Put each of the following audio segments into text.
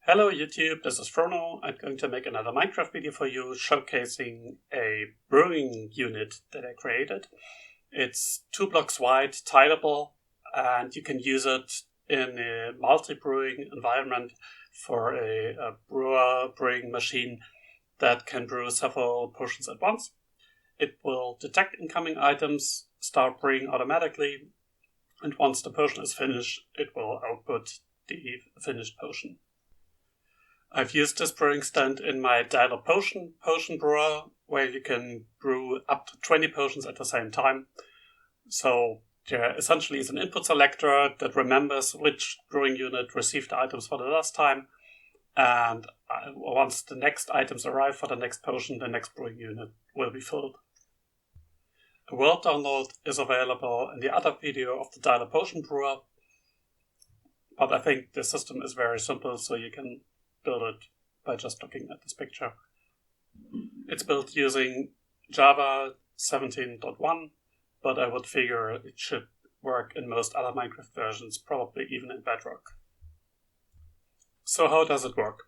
Hello YouTube, this is Frono. I'm going to make another Minecraft video for you showcasing a brewing unit that I created. It's 2 blocks wide, tileable, and you can use it in a multi-brewing environment for a brewer brewing machine that can brew several potions at once. It will detect incoming items, start brewing automatically, and once the potion is finished, it will output the finished potion. I've used this brewing stand in my tileable potion brewer, where you can brew up to 20 potions at the same time. So there essentially is an input selector that remembers which brewing unit received the items for the last time, and once the next items arrive for the next potion, the next brewing unit will be filled. A world download is available in the other video of the tileable potion brewer, but I think the system is very simple, so you can build it by just looking at this picture. It's built using Java 17.1, but I would figure it should work in most other Minecraft versions, probably even in Bedrock. So how does it work?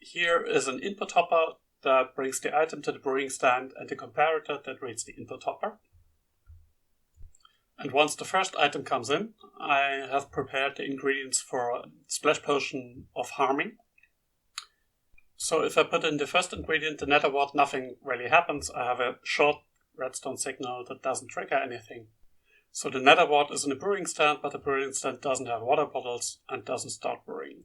Here is an input hopper that brings the item to the brewing stand and the comparator that reads the input hopper. And once the first item comes in, I have prepared the ingredients for a splash potion of harming. So if I put in the first ingredient, the nether wart, nothing really happens. I have a short redstone signal that doesn't trigger anything. So the nether wart is in a brewing stand, but the brewing stand doesn't have water bottles and doesn't start brewing.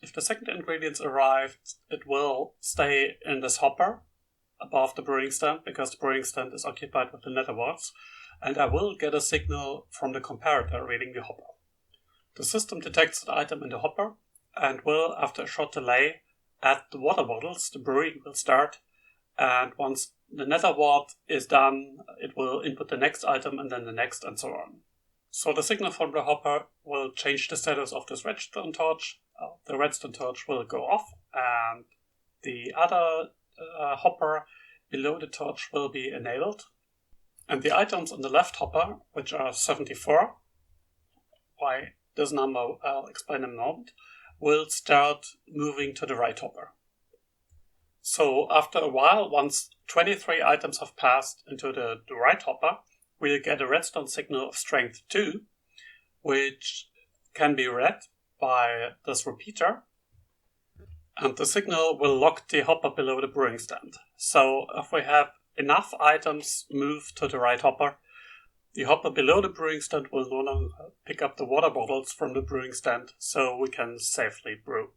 If the second ingredient arrived, it will stay in this hopper above the brewing stand because the brewing stand is occupied with the nether warts, and I will get a signal from the comparator reading the hopper. The system detects the item in the hopper and will, after a short delay, add the water bottles. The brewing will start, and once the nether wart is done, it will input the next item and then the next and so on. So the signal from the hopper will change the status of this redstone torch. The redstone torch will go off, and the other hopper below the torch will be enabled. And the items on the left hopper, which are 74, why this number I'll explain in a moment, will start moving to the right hopper. So after a while, once 23 items have passed into the right hopper, we'll get a redstone signal of strength 2, which can be read by this repeater, and the signal will lock the hopper below the brewing stand. So if we have enough items move to the right hopper, the hopper below the brewing stand will no longer pick up the water bottles from the brewing stand, so we can safely brew.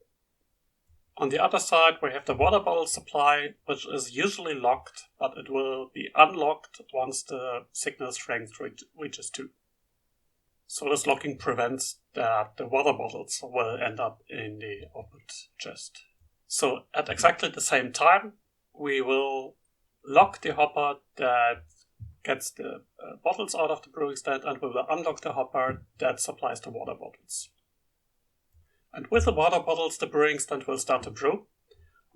On the other side, we have the water bottle supply, which is usually locked, but it will be unlocked once the signal strength reaches 2. So this locking prevents that the water bottles will end up in the output chest. So at exactly the same time, we will lock the hopper that gets the bottles out of the brewing stand, and we will unlock the hopper that supplies the water bottles. And with the water bottles, the brewing stand will start to brew.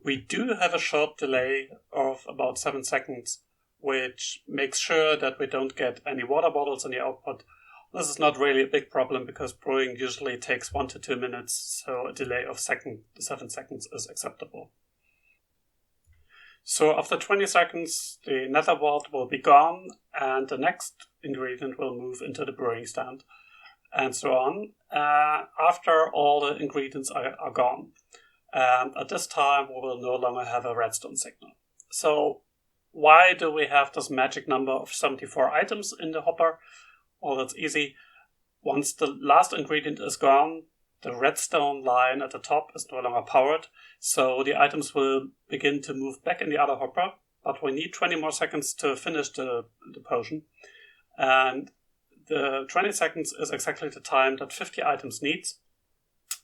We do have a short delay of about 7 seconds, which makes sure that we don't get any water bottles in the output. This is not really a big problem because brewing usually takes 1 to 2 minutes, so a delay of 7 seconds is acceptable. So after 20 seconds, the nether wart will be gone, and the next ingredient will move into the brewing stand, and so on, after all the ingredients are gone. And at this time, we will no longer have a redstone signal. So why do we have this magic number of 74 items in the hopper? Well, that's easy. Once the last ingredient is gone, the redstone line at the top is no longer powered, so the items will begin to move back in the other hopper, but we need 20 more seconds to finish the potion, and the 20 seconds is exactly the time that 50 items needs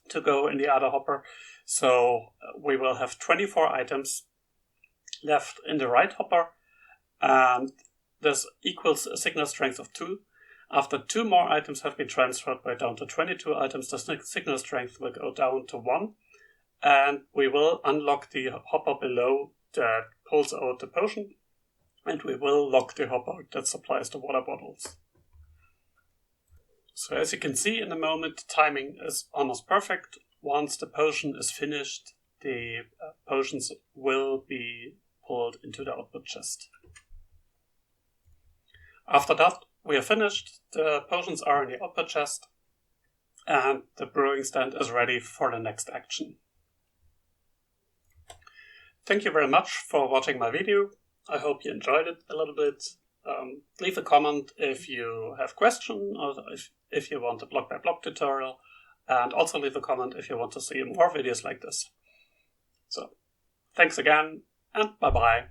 to go in the other hopper, so we will have 24 items left in the right hopper, and this equals a signal strength of 2. After 2 more items have been transferred, we're down to 22 items. The signal strength will go down to 1, and we will unlock the hopper below that pulls out the potion, and we will lock the hopper that supplies the water bottles. So as you can see in the moment, the timing is almost perfect. once the potion is finished, the potions will be pulled into the output chest. After that, we are finished, the potions are in the output chest, and the brewing stand is ready for the next action. Thank you very much for watching my video. I hope you enjoyed it a little bit. Leave a comment if you have questions or if you want a block-by-block tutorial, and also leave a comment if you want to see more videos like this. So, thanks again, and bye-bye.